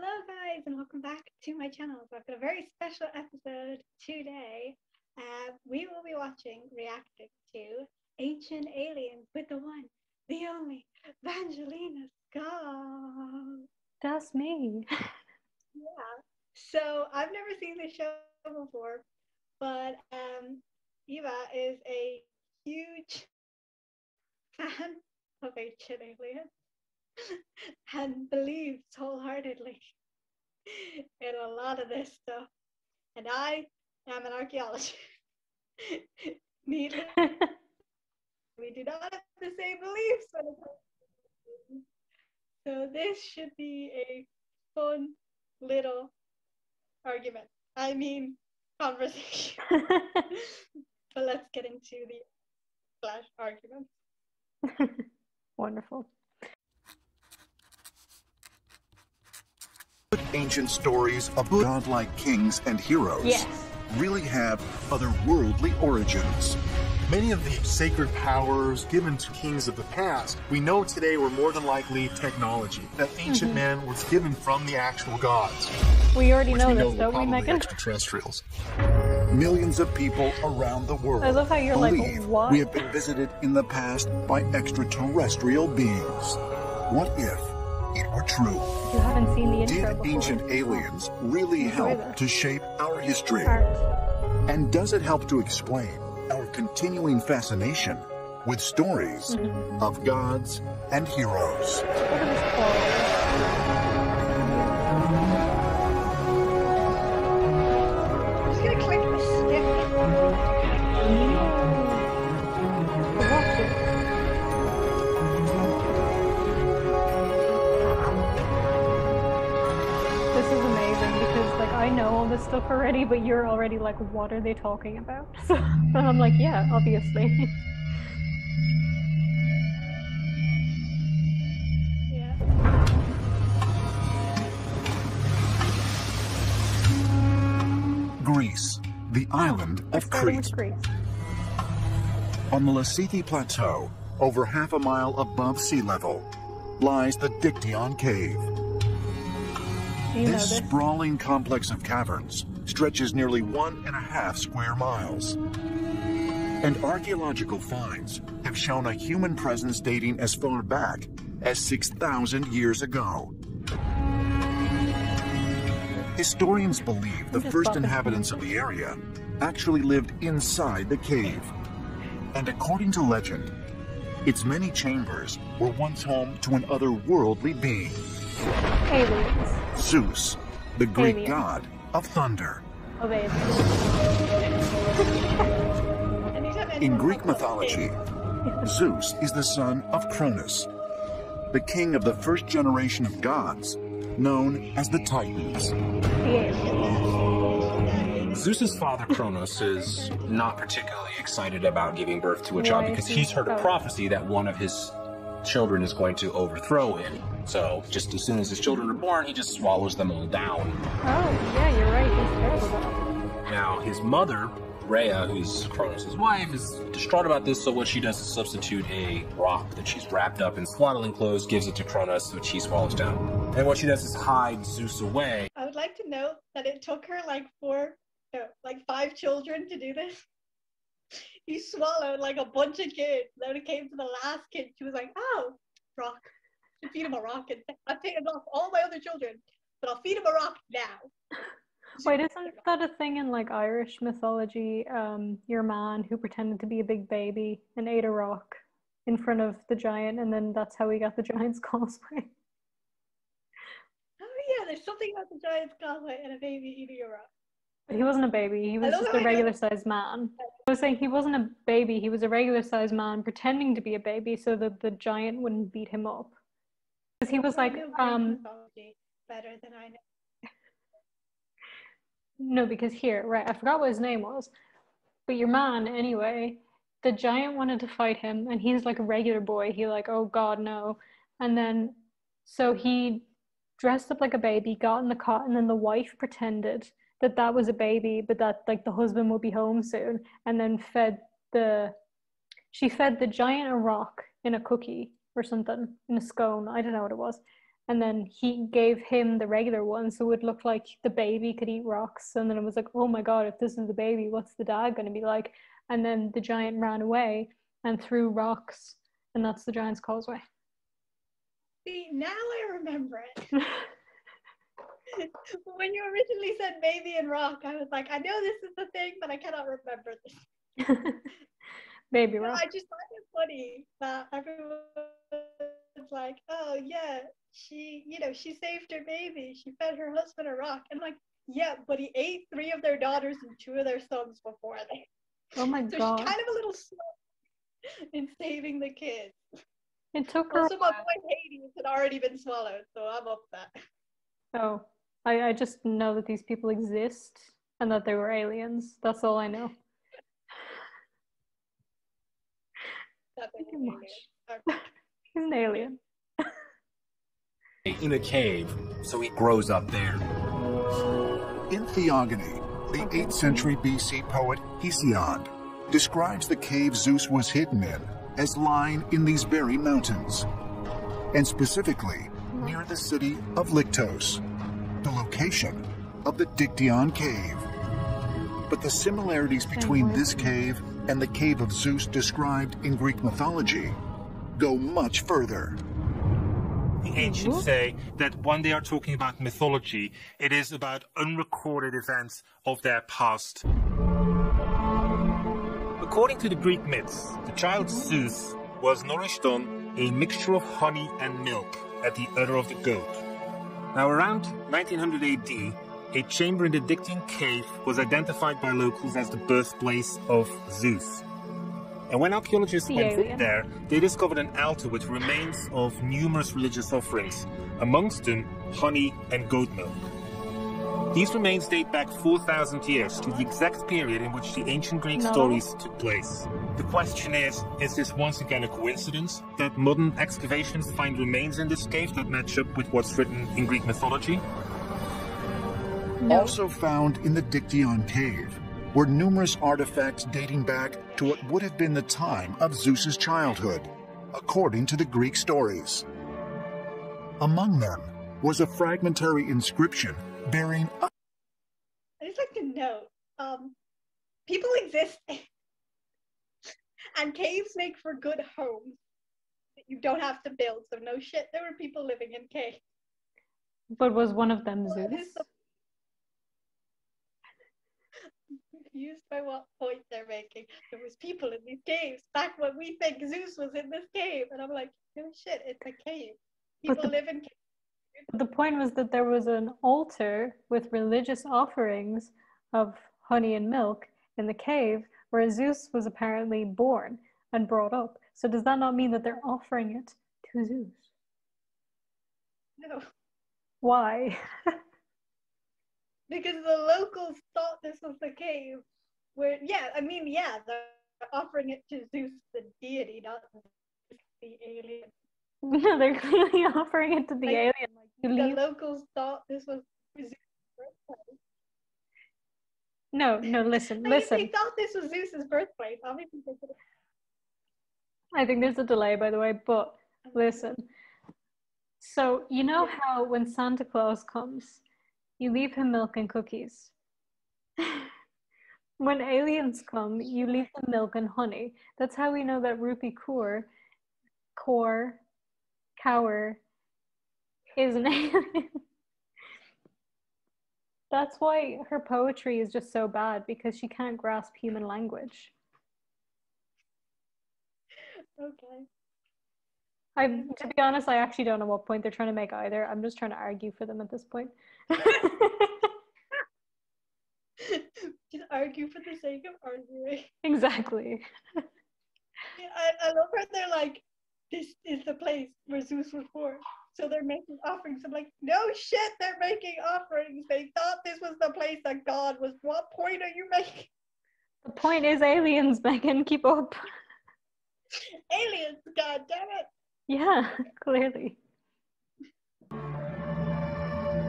Hello guys, and welcome back to my channel. So I've got a very special episode today. We will be reacting to Ancient Aliens with the one, the only, VangelinaSkov. That's me. Yeah. So I've never seen this show before, but Eva is a huge fan of Ancient Aliens and believes wholeheartedly in a lot of this stuff. And I am an archaeologist. Needless, we do not have the same beliefs when it comes to this. So this should be a fun little argument. I mean, conversation. But let's get into the arguments. Wonderful. Ancient stories of godlike kings and heroes really have otherworldly origins. Many of the sacred powers given to kings of the past, we know today were more than likely technology that ancient man was given from the actual gods. We already know this, don't we, Megan? Extraterrestrials. Millions of people around the world I love how you're believe like, what? we have been visited in the past by extraterrestrial beings. What if it were true? You haven't seen the intro Did before. ancient aliens really help to shape our history? And does it help to explain our continuing fascination with stories of gods and heroes? Look at this quality. I'm just gonna click the skip. Watch it. This is amazing because, like, I know all this stuff already, but you're already like, what are they talking about? So, but I'm like, yeah, obviously. Yeah. Greece, the island of Crete. On the Lassithi Plateau, over half a mile above sea level, lies the Dictyon Cave. This sprawling complex of caverns stretches nearly 1.5 square miles. And archaeological finds have shown a human presence dating as far back as 6,000 years ago. Historians believe the first inhabitants of the area actually lived inside the cave. And according to legend, its many chambers were once home to an otherworldly being. Aliens. Zeus, the Greek god of thunder. In Greek mythology, Zeus is the son of Cronus, the king of the first generation of gods, known as the Titans. Zeus's father, Cronus, is not particularly excited about giving birth to a child because he's heard a prophecy that one of his children is going to overthrow him. So just as soon as his children are born, he just swallows them all down. Oh, yeah, you're right. He's terrible about it. Now, his mother, Rhea, who's Cronus' wife, is distraught about this, so what she does is substitute a rock that she's wrapped up in swaddling clothes, gives it to Cronus, which he swallows down. And what she does is hide Zeus away. I would like to note that it took her like 5 children to do this. He swallowed like a bunch of kids. Then when it came to the last kid, she was like, oh, rock. I feed him a rock, and I've taken off all my other children, but I'll feed him a rock now. Wait, isn't that a thing in like Irish mythology? Your man who pretended to be a big baby and ate a rock in front of the giant, and then that's how he got the Giant's Causeway. Oh yeah, there's something about the Giant's Causeway and a baby eating a rock. But he wasn't a baby, he was just a regular-sized man. I was saying he wasn't a baby, he was a regular-sized man pretending to be a baby so that the giant wouldn't beat him up. Because he was like, better than I know. No, because here, right, I forgot what his name was. But your man, anyway, the giant wanted to fight him, and he's like a regular boy. He like, oh God, no. And then, so he dressed up like a baby, got in the cot, and then the wife pretended that that was a baby, but that like the husband would be home soon, and then she fed the giant a rock in a cookie or something, in a scone, I don't know what it was. and then he gave him the regular one, so it would look like the baby could eat rocks. And then it was like, oh my god, if this is the baby, what's the dad going to be like? And then the giant ran away and threw rocks, and that's the Giant's Causeway. See, now I remember it. When you originally said baby and rock, I was like, I know this is the thing, but I cannot remember this. Baby rock. I just find it funny that everyone's like, oh yeah, she saved her baby. She fed her husband a rock. And like, yeah, but he ate 3 of their daughters and 2 of their sons before they. Oh my so god. she's kind of a little slow in saving the kids. It took her. Also, my boy Hades had already been swallowed, so I'm up that. Oh, I just know that these people exist and that they were aliens. That's all I know. He's an alien. In a cave, so he grows up there. In Theogony, the 8th century BC poet Hesiod describes the cave Zeus was hidden in as lying in these very mountains, and specifically near the city of Lyctos, the location of the Dictyon cave. But the similarities between this cave and the cave of Zeus described in Greek mythology go much further. The ancients say that when they are talking about mythology, it is about unrecorded events of their past. According to the Greek myths, the child Zeus was nourished on a mixture of honey and milk at the udder of the goat. Now, around 1900 AD, a chamber in the Dictyon cave was identified by locals as the birthplace of Zeus. And when archaeologists went in there, they discovered an altar with remains of numerous religious offerings, amongst them honey and goat milk. These remains date back 4,000 years to the exact period in which the ancient Greek stories took place. The question is this once again a coincidence that modern excavations find remains in this cave that match up with what's written in Greek mythology? Also found in the Dictyon cave were numerous artifacts dating back to what would have been the time of Zeus's childhood, according to the Greek stories. Among them was a fragmentary inscription bearing I just like to note, people exist, and caves make for good homes that you don't have to build, so no shit, there were people living in caves. But was one of them Zeus? Confused by what point they're making. There was people in these caves back when we think Zeus was in this cave, and I'm like, no shit, it's a cave. People live in caves. The point was that there was an altar with religious offerings of honey and milk in the cave where Zeus was apparently born and brought up. So does that not mean that they're offering it to Zeus? No. Why? Because the locals thought this was the cave where, they're offering it to Zeus, the deity, not the alien. No, they're clearly offering it to the alien. Like, the locals thought this was Zeus' birthplace. No, listen. They thought this was Zeus's birthplace. Obviously, they could have... I think there's a delay, by the way, but listen. So, you know how when Santa Claus comes, you leave him milk and cookies. When aliens come, you leave them milk and honey. That's how we know that Rupi Kaur is an alien. That's why her poetry is just so bad, because she can't grasp human language. Okay. To be honest, I actually don't know what point they're trying to make either. I'm just trying to argue for them at this point. Just argue for the sake of arguing. Exactly. I love how they're like, this is the place where Zeus was born. So they're making offerings. I'm like, no shit, they're making offerings. They thought this was the place that God was. What point are you making? The point is aliens, Megan. Keep up. Aliens, god damn it. Yeah, clearly.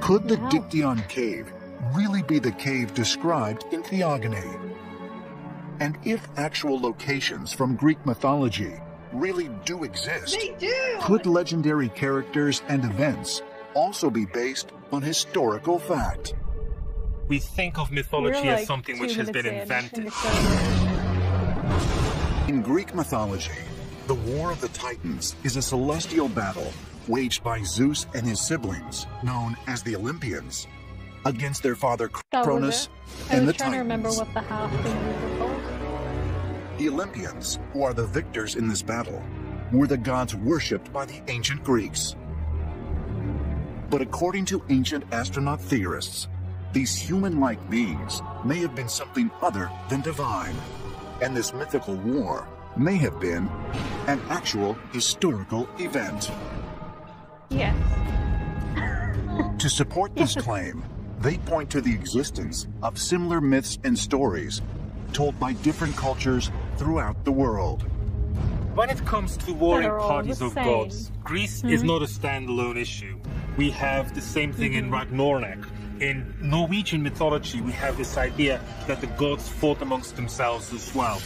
Could the Dictyon cave really be the cave described in Theogony? And if actual locations from Greek mythology really do exist, they do. Could legendary characters and events also be based on historical fact. We think of mythology as something which has been invented. In Greek mythology, the War of the Titans is a celestial battle waged by Zeus and his siblings, known as the Olympians, against their father Cronus and the Titans. I was trying to remember what the half things were called. The Olympians, who are the victors in this battle, were the gods worshipped by the ancient Greeks. But according to ancient astronaut theorists, these human-like beings may have been something other than divine, and this mythical war may have been an actual historical event. Yes. To support this claim, they point to the existence of similar myths and stories told by different cultures throughout the world. When it comes to warring parties of gods, Greece is not a standalone issue. We have the same thing in Ragnarok. In Norwegian mythology, we have this idea that the gods fought amongst themselves as well.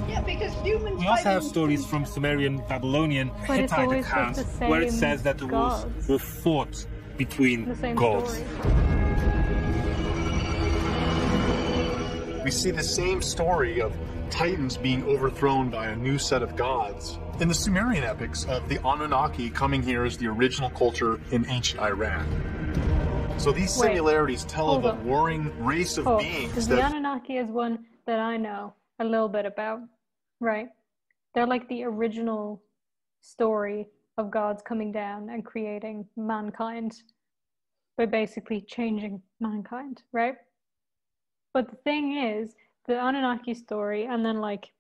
Yeah, because humans. We also have stories from Sumerian, Babylonian, Hittite accounts where it says that the wars were fought between gods. We see the same story of Titans being overthrown by a new set of gods in the Sumerian epics of the Anunnaki coming here as the original culture in ancient Iran. So these similarities tell of a warring race of beings. The Anunnaki is one that I know a little bit about, right? They're like the original story of gods coming down and creating mankind by basically changing mankind, right? But the thing is, the Anunnaki story and then like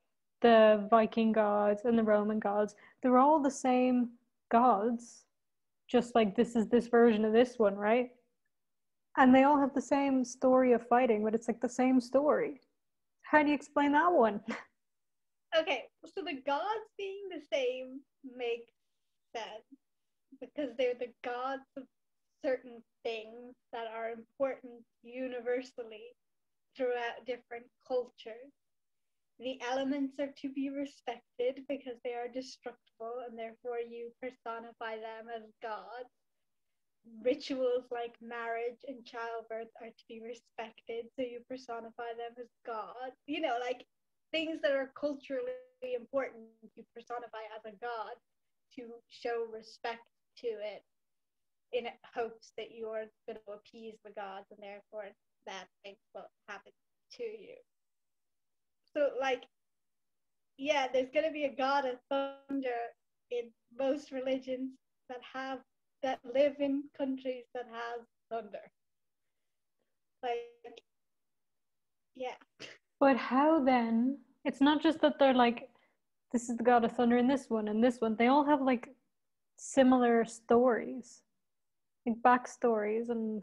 the Viking gods and the Roman gods, they're all the same gods, just like this is this version of this one, right? And they all have the same story of fighting, but it's like the same story. How do you explain that one? Okay, so the gods being the same makes sense because they're the gods of certain things that are important universally throughout different cultures. The elements are to be respected because they are destructible and therefore you personify them as gods. Rituals like marriage and childbirth are to be respected, so you personify them as gods. You know, like things that are culturally important, you personify as a god to show respect to it in hopes that you're going to appease the gods and therefore bad things will happen to you. So, like, yeah, there's going to be a god of thunder in most religions that live in countries that have thunder. Like, yeah. But how then? It's not just that they're like, this is the god of thunder in this one and this one. They all have like similar stories, like backstories and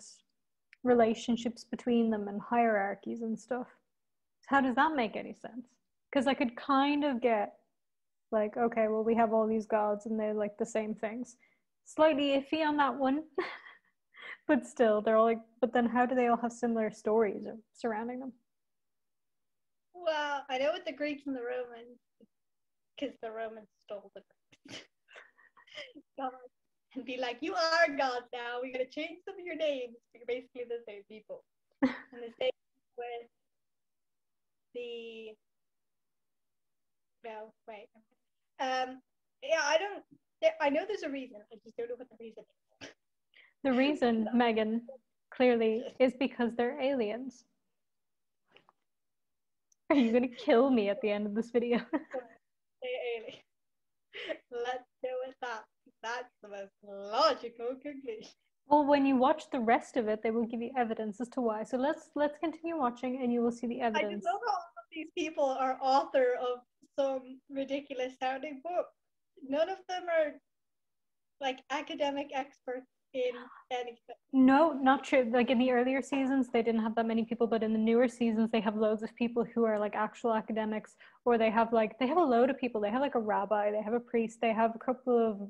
relationships between them and hierarchies and stuff. So how does that make any sense? Because I could kind of get like, okay, well, we have all these gods and they're like the same things. Slightly iffy on that one. But still, they're all like, but then how do they all have similar stories surrounding them? Well, I know with the Greeks and the Romans, because the Romans stole the Greeks. And be like, you are gods now, we're going to change some of your names. You're basically the same people. And the same with the... No, wait. Yeah, I know there's a reason. I just don't know what the reason is. The reason, Megan, clearly, is because they're aliens. Are you going to kill me at the end of this video? They're aliens. Let's go with that. That's the most logical conclusion. Well, when you watch the rest of it, they will give you evidence as to why. So let's continue watching, and you will see the evidence. I just know how all of these people are author of some ridiculous sounding book. None of them are like academic experts in anything. No, not true. Like in the earlier seasons, they didn't have that many people, but in the newer seasons, they have loads of people who are like actual academics, or they have a load of people. They have like a rabbi, they have a priest, they have a couple of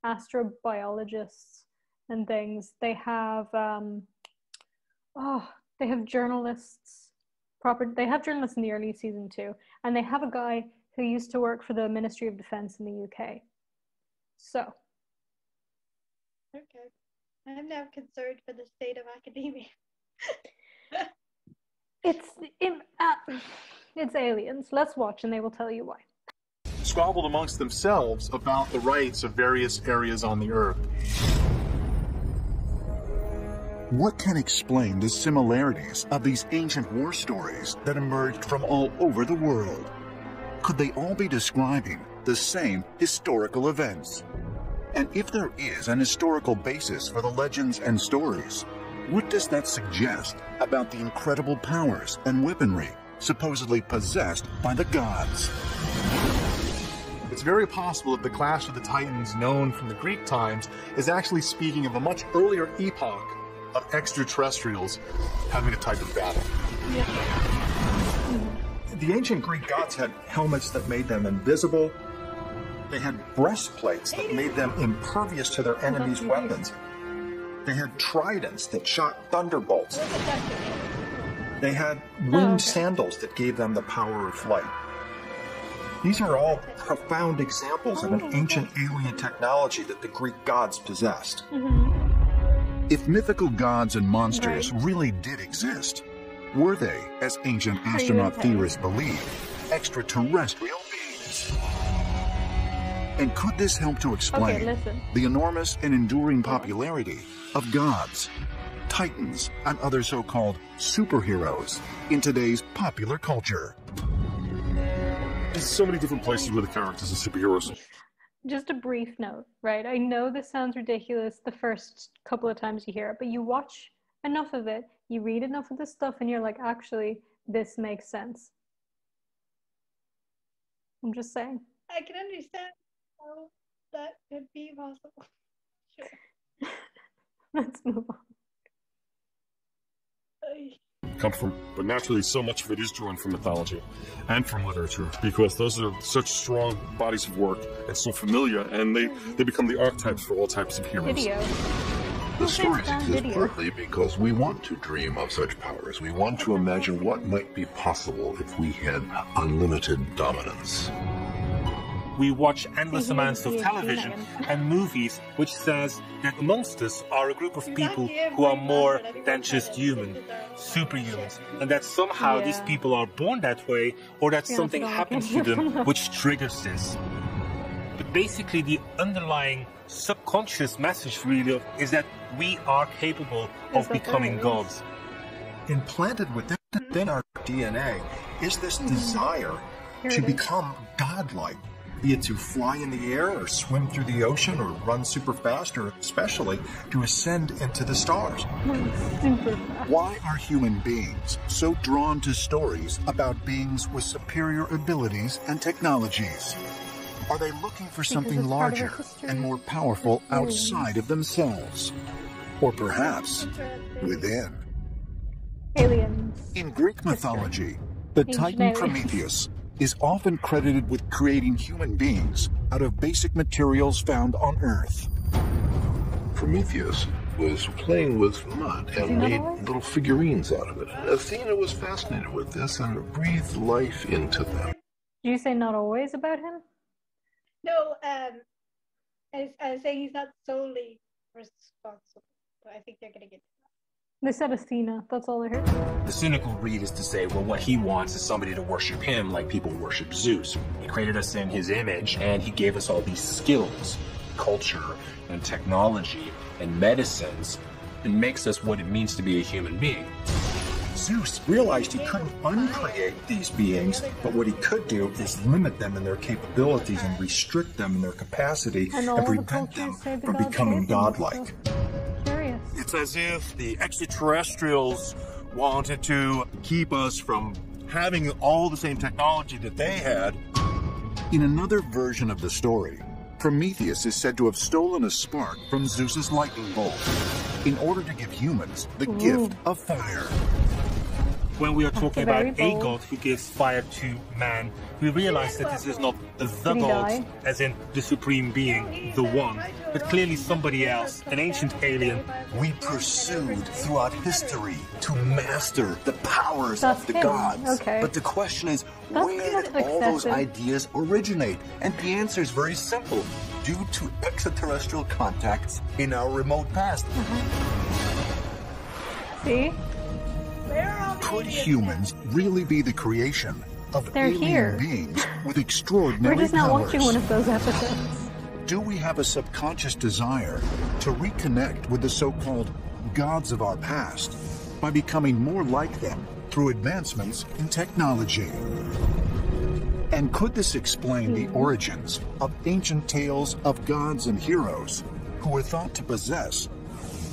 astrobiologists and things. They have they have journalists. They have journalists in the early season too, and they have a guy who used to work for the Ministry of Defense in the UK. So Okay. I'm now concerned for the state of academia. It's aliens. Let's watch and they will tell you why. Squabbled amongst themselves about the rights of various areas on the Earth. What can explain the similarities of these ancient war stories that emerged from all over the world? Could they all be describing the same historical events? And if there is an historical basis for the legends and stories, what does that suggest about the incredible powers and weaponry supposedly possessed by the gods? It's very possible that the Clash of the Titans known from the Greek times is actually speaking of a much earlier epoch of extraterrestrials having a type of battle. Yeah. The ancient Greek gods had helmets that made them invisible. They had breastplates that made them impervious to their enemies' weapons. They had tridents that shot thunderbolts. They had winged sandals that gave them the power of flight. These are all profound examples of an ancient alien technology that the Greek gods possessed. If mythical gods and monsters really did exist, were they, as ancient astronaut theorists believe, extraterrestrial beings? And could this help to explain the enormous and enduring popularity of gods, titans, and other so-called superheroes in today's popular culture? There's so many different places where the characters are superheroes. Just a brief note, right? I know this sounds ridiculous the first couple of times you hear it, but you watch enough of it, you read enough of this stuff, and you're like, actually, this makes sense. I'm just saying. I can understand how that could be possible. Sure. Let's move on. Come from, but naturally so much of it is drawn from mythology and from literature, because those are such strong bodies of work and so familiar, and they become the archetypes for all types of heroes. Video. The stories exist partly because we want to dream of such powers. We want to imagine what might be possible if we had unlimited dominance. We watch endless amounts of television and movies which says that amongst us are a group of people who are more than just human, superhumans, and that somehow these people are born that way, or that something happens to them which triggers this. But basically the underlying subconscious message really is that we are capable of becoming gods. Implanted within our DNA is this desire to become godlike, be it to fly in the air or swim through the ocean or run super fast, or especially to ascend into the stars. Why are human beings so drawn to stories about beings with superior abilities and technologies? Are they looking for something larger and more powerful outside of themselves? Or perhaps within? Aliens. In Greek mythology, the Titan Prometheus is often credited with creating human beings out of basic materials found on Earth. Prometheus was playing with mud and made little figurines out of it. Athena was fascinated with this and breathed life into them. Did you say not always about him? No, I was saying he's not solely responsible, but I think they're going to get to that. They said Athena, that's all I heard. The cynical read is to say, well, what he wants is somebody to worship him like people worship Zeus. He created us in his image, and he gave us all these skills, culture, and technology, and medicines, and makes us what it means to be a human being. Zeus realized he couldn't uncreate these beings, but what he could do is limit them in their capabilities and restrict them in their capacity and prevent them from becoming godlike. It's as if the extraterrestrials wanted to keep us from having all the same technology that they had. In another version of the story, Prometheus is said to have stolen a spark from Zeus's lightning bolt in order to give humans the gift of fire. When we are talking about a god who gives fire to man, we realize that this is not the god, as in the supreme being, the one, but clearly somebody else, an ancient alien. We pursued throughout history to master the powers of the gods. But the question is, where did all those ideas originate? And the answer is very simple. due to extraterrestrial contacts in our remote past. See? Could humans really be the creation of They're alien here. beings with extraordinary We're just not powers? watching one of those episodes. Do we have a subconscious desire to reconnect with the so-called gods of our past by becoming more like them through advancements in technology? And could this explain the origins of ancient tales of gods and heroes who were thought to possess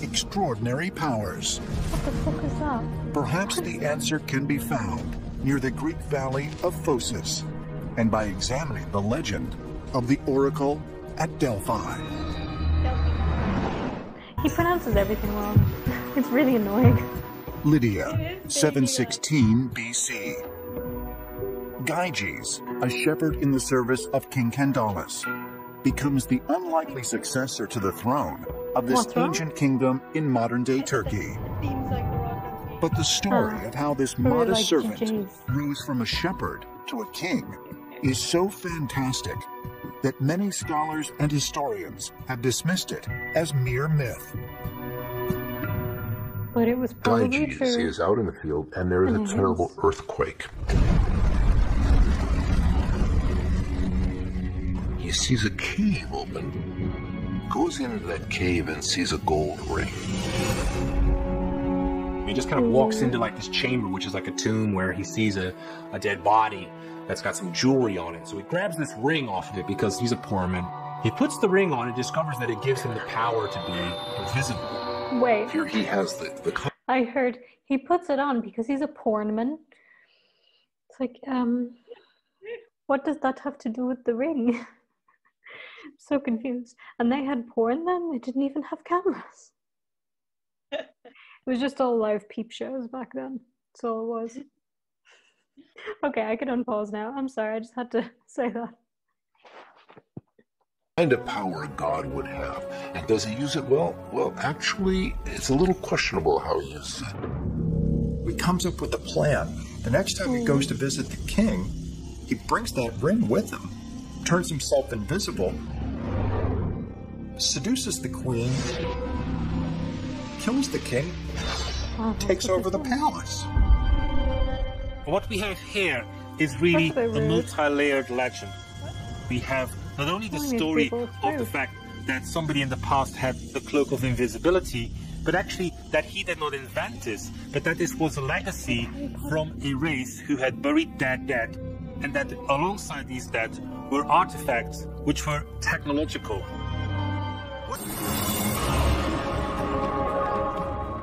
extraordinary powers? What the fuck is that? Perhaps the answer can be found near the Greek valley of Phocis, and by examining the legend of the oracle at Delphi. He pronounces everything wrong. It's really annoying. Lydia, 716 BC. Gyges, a shepherd in the service of King Candaules, becomes the unlikely successor to the throne of this ancient kingdom in modern-day Turkey. But the story of how this modest servant rose from a shepherd to a king is so fantastic that many scholars and historians have dismissed it as mere myth. But it was probably Gyges true. is out in the field, and there is a terrible earthquake. He sees a cave open, goes into that cave and sees a gold ring. He just kind of walks into like this chamber, which is like a tomb, where he sees a dead body that's got some jewelry on it. So he grabs this ring off of it because he's a poor man. He puts the ring on and discovers that it gives him the power to be invisible. Wait, Here he has the I heard he puts it on because he's a pornman. It's like, what does that have to do with the ring? I'm so confused. And they had porn then? They didn't even have cameras. It was just all live peep shows back then. That's all it was. Okay, I can unpause now. I'm sorry, I just had to say that. kind of power God would have. And does he use it well? Well, actually, it's a little questionable how he uses it. He comes up with a plan. The next time he goes to visit the king, he brings that ring with him, turns himself invisible, seduces the queen, kills the king, takes over the palace. What we have here is really a multi-layered legend. We have not only the story of the fact that somebody in the past had the cloak of invisibility, but actually that he did not invent this, but that this was a legacy from a race who had buried dead, and that alongside these dead were artifacts which were technological.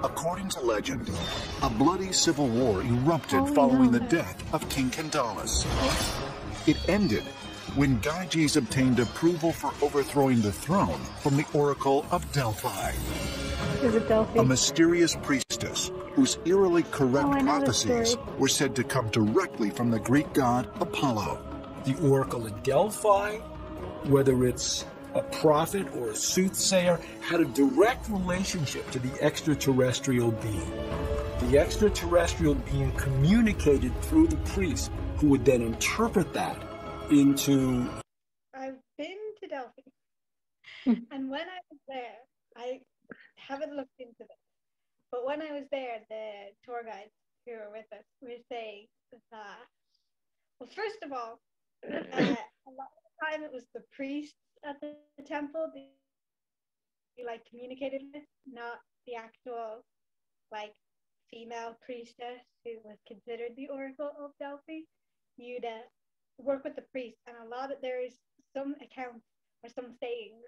According to legend, a bloody civil war erupted following the death of King Candaules. It ended when Gyges obtained approval for overthrowing the throne from the Oracle of Delphi. Is it Delphi? A mysterious priestess whose eerily correct prophecies were said to come directly from the Greek god Apollo. The Oracle of Delphi, whether it's a prophet or a soothsayer, had a direct relationship to the extraterrestrial being. The extraterrestrial being communicated through the priest, who would then interpret that into... I've been to Delphi, and when I was there, I haven't looked into this, but when I was there, the tour guides who were with us were saying that, well, first of all, a lot of the time it was the priests at the temple that you like communicated with, not the actual like female priestess who was considered the Oracle of Delphi. You'd work with the priests, and there's some accounts or some sayings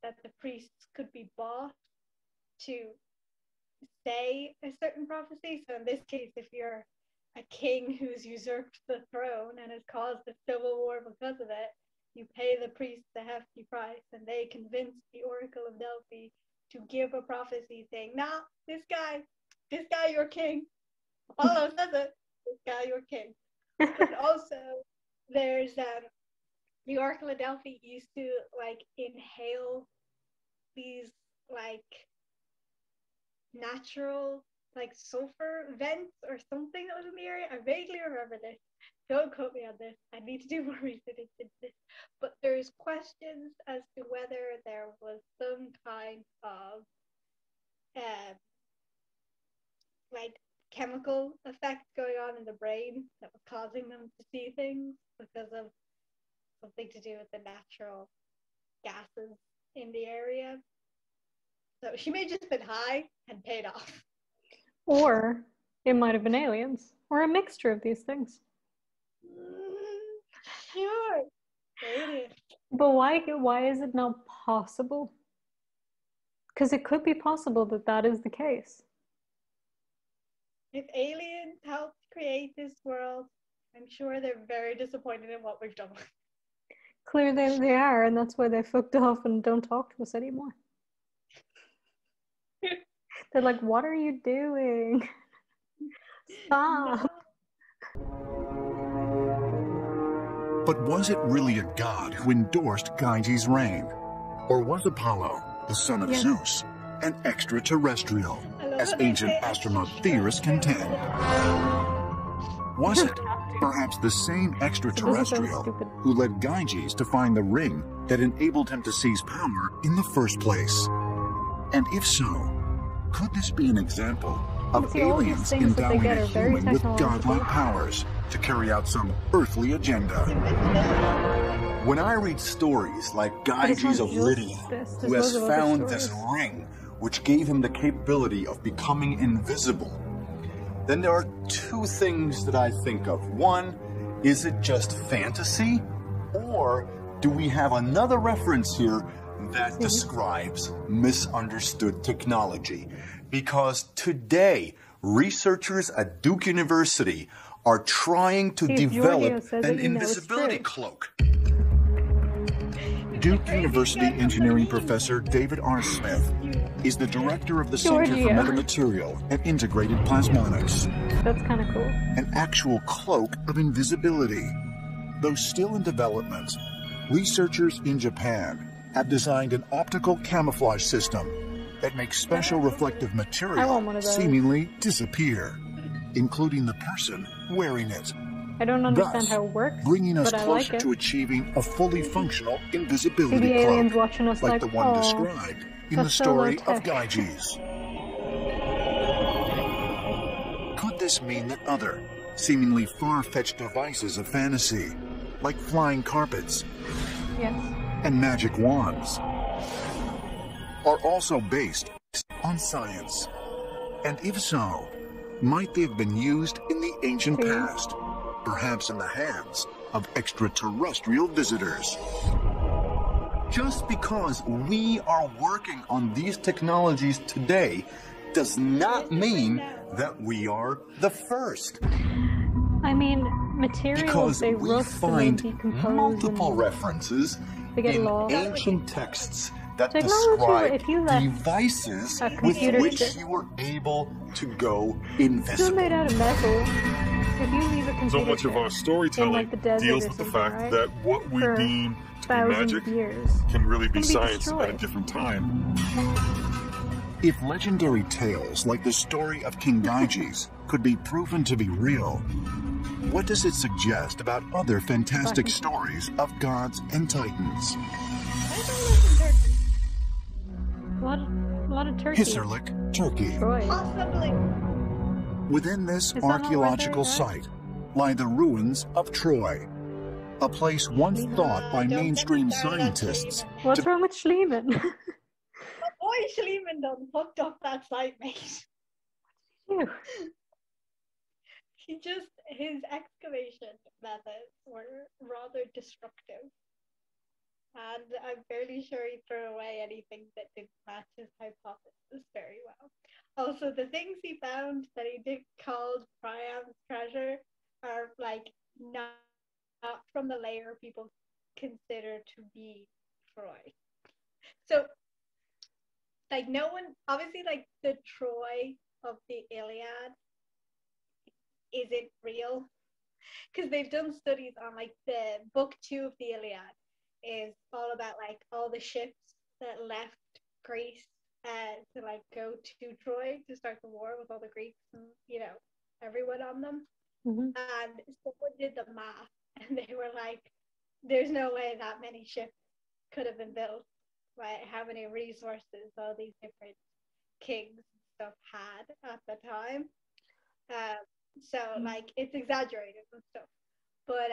that the priests could be bought to say a certain prophecy. So in this case, if you're a king who's usurped the throne and has caused a civil war because of it, you pay the priests a hefty price, and they convince the Oracle of Delphi to give a prophecy saying, nah, this guy, your king. Apollo says it, this guy, your king. But also, there's the Oracle of Delphi used to like inhale these like natural like sulfur vents or something that was in the area. I vaguely remember this, don't quote me on this. I need to do more research into this. But there's questions as to whether there was some kind of like chemical effect going on in the brain that was causing them to see things because of something to do with the natural gases in the area. So she may have just been high and paid off. Or it might have been aliens, or a mixture of these things. Sure. Aliens. But why is it not possible? Because it could be possible that that is the case. If aliens helped create this world, I'm sure they're very disappointed in what we've done. Clearly they are, and that's why they fucked off and don't talk to us anymore. They're like, what are you doing? Stop. But was it really a god who endorsed Gyges' reign? Or was Apollo, the son of Zeus, an extraterrestrial, as ancient astronaut theorists contend? Was it perhaps the same extraterrestrial who led Gyges to find the ring that enabled him to seize power in the first place? And if so, could this be an example of aliens endowing a human with godlike powers to carry out some earthly agenda? When I read stories like Gyges of Lydia, who has found this ring, which gave him the capability of becoming invisible, then there are two things that I think of. One, is it just fantasy? Or do we have another reference here that describes misunderstood technology? Because today, researchers at Duke University are trying to develop an invisibility cloak. Duke University engineering professor David R. Smith is the director of the Center for Metamaterial and Integrated Plasmonics. That's kind of cool. An actual cloak of invisibility. Though still in development, researchers in Japan have designed an optical camouflage system that makes special reflective material seemingly disappear, including the person wearing it. I don't understand how it works, bringing us but closer I like to achieving a fully functional invisibility the aliens cloak, watching us like the one described in the story of Gyges. Could this mean that other, seemingly far-fetched devices of fantasy, like flying carpets and magic wands, are also based on science? And if so, might they have been used in the ancient past, perhaps in the hands of extraterrestrial visitors? Just because we are working on these technologies today does not mean that we are the first. I mean, materials, because they we rust find and they decompose multiple references in lost. ancient texts that Technology, describe devices with which you were able to go invisible. Still made out of metal. If you leave a computer so much of our storytelling deals with the fact that what we deem to be magic can really be science at a different time. If legendary tales like the story of King Gyges could be proven to be real, what does it suggest about other fantastic stories of gods and titans? A lot of Turkey. Hisarlik, Turkey. Possibly. Within this archaeological site lie the ruins of Troy, a place once thought by mainstream scientists. What's wrong with Schliemann? Boy, Schliemann done fucked up that site, mate. His excavation methods were rather destructive. And I'm fairly sure he threw away anything that didn't match his hypothesis very well. Also, the things he found that he did called Priam's treasure are like not from the layer people consider to be Troy. So, like, no one, obviously, like, the Troy of the Iliad isn't real, because they've done studies on, like, the book 2 of the Iliad is all about, like, all the ships that left Greece to, like, go to Troy to start the war with all the Greeks and, you know, everyone on them. And someone did the math, and they were like, there's no way that many ships could have been built, right? How many resources all these different kings and stuff had at the time. So like it's exaggerated and stuff. But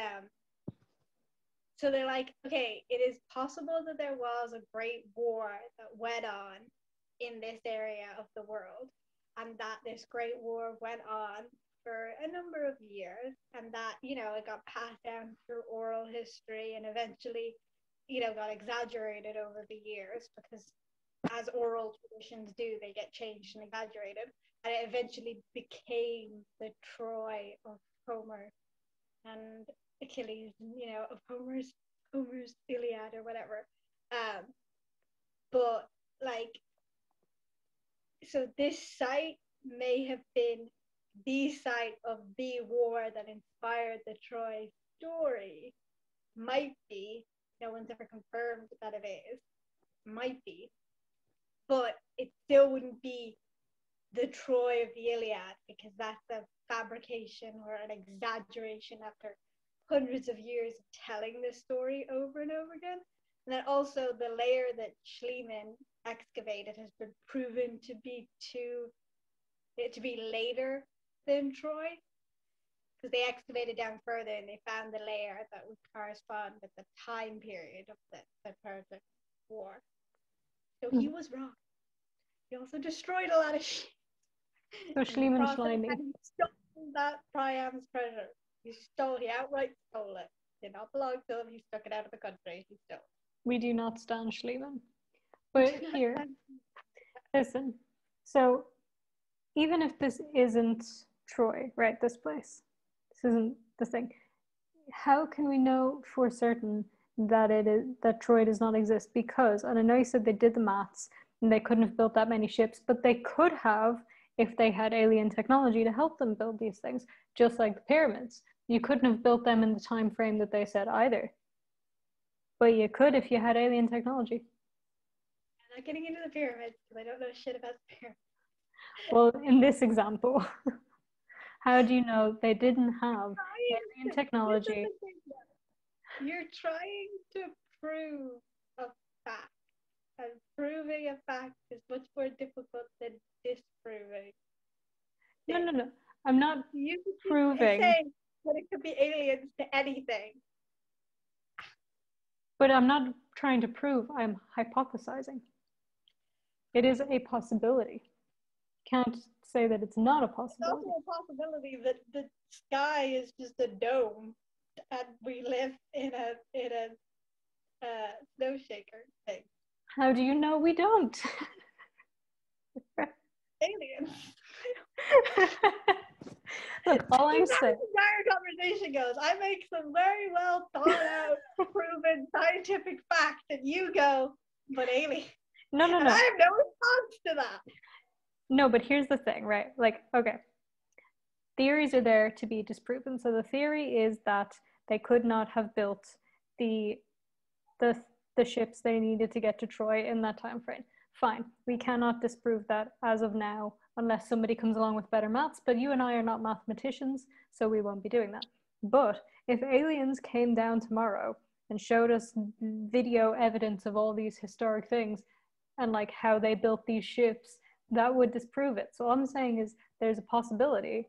so they're like, okay, it is possible that there was a great war that went on in this area of the world, and that this great war went on for a number of years, and that, you know, it got passed down through oral history and eventually, you know, got exaggerated over the years, because as oral traditions do, they get changed and exaggerated, and it eventually became the Troy of Homer and Achilles, you know, of Homer's Iliad or whatever. But like, so this site may have been the site of the war that inspired the Troy story. Might be. No one's ever confirmed that it is. Might be. But it still wouldn't be the Troy of the Iliad, because that's a fabrication or an exaggeration after hundreds of years of telling this story over and over again. And then also the layer that Schliemann excavated has been proven to be later than Troy, because they excavated down further and they found the layer that would correspond with the time period of the Persian War. So he was wrong. He also destroyed a lot of shit. So Schliemann Schleiming. And he stole that Priam's treasure. He outright stole it. It did not belong to him. He took it out of the country. He stole it. We do not stand Schliemann. But here, listen. So even if this isn't Troy, right, this place, this isn't the thing, how can we know for certain that that Troy does not exist? Because, and I know you said they did the maths and they couldn't have built that many ships, but they could have if they had alien technology to help them build these things, just like the pyramids. You couldn't have built them in the time frame that they said either. But you could if you had alien technology. I'm not getting into the pyramids because I don't know shit about the pyramids. Well, in this example, how do you know they didn't have alien technology? You're trying to prove a fact, and proving a fact is much more difficult than disproving. No. I'm not proving. Saying that it could be aliens to anything. But I'm not trying to prove, I'm hypothesizing. It is a possibility. Can't say that it's not a possibility. It's also a possibility that the sky is just a dome and we live in a snow shaker thing. How do you know we don't? Aliens. Look, all I'm saying. Our conversation goes, I make some very well thought out, proven scientific fact, and you go, but alien. No. And I have no response to that. No, but here's the thing, right? Like, okay, theories are there to be disproven. So the theory is that they could not have built the ships they needed to get to Troy in that time frame. Fine, we cannot disprove that as of now unless somebody comes along with better maths, but you and I are not mathematicians, so we won't be doing that. But if aliens came down tomorrow and showed us video evidence of all these historic things and like how they built these ships, that would disprove it. So all I'm saying is there's a possibility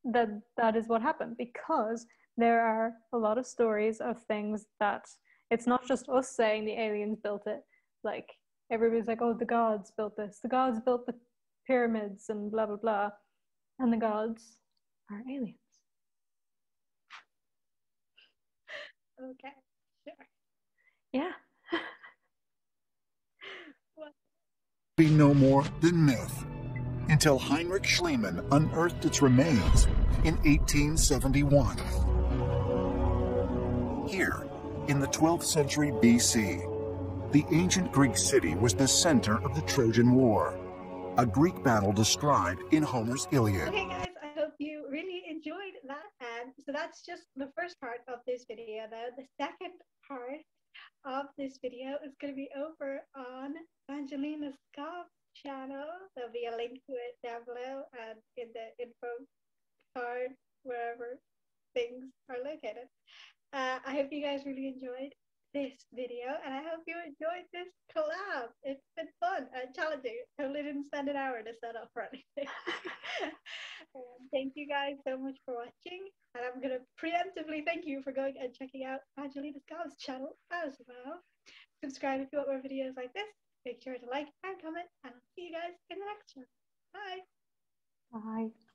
that that is what happened, because there are a lot of stories of things that it's not just us saying the aliens built it. Like everybody's like, oh, the gods built this. The gods built the pyramids and blah, blah, blah. And the gods are aliens. Okay, sure. Yeah. Be no more than myth until Heinrich Schliemann unearthed its remains in 1871. Here, in the 12th century BC, the ancient Greek city was the center of the Trojan War, a Greek battle described in Homer's Iliad. Okay guys, I hope you really enjoyed that. And so that's just the first part of this video though. The second part of this video is going to be over on VangelinaSkov channel. There'll be a link to it down below and in the info or wherever things are located. I hope you guys really enjoyed this video, and I hope you enjoyed this collab. It's been fun and challenging. Totally didn't spend an hour to set up or anything. Thank you guys so much for watching, and I'm going to preemptively thank you for going and checking out VangelinaSkov's channel as well. Subscribe if you want more videos like this. Make sure to like and comment, and I'll see you guys in the next one. Bye. Bye.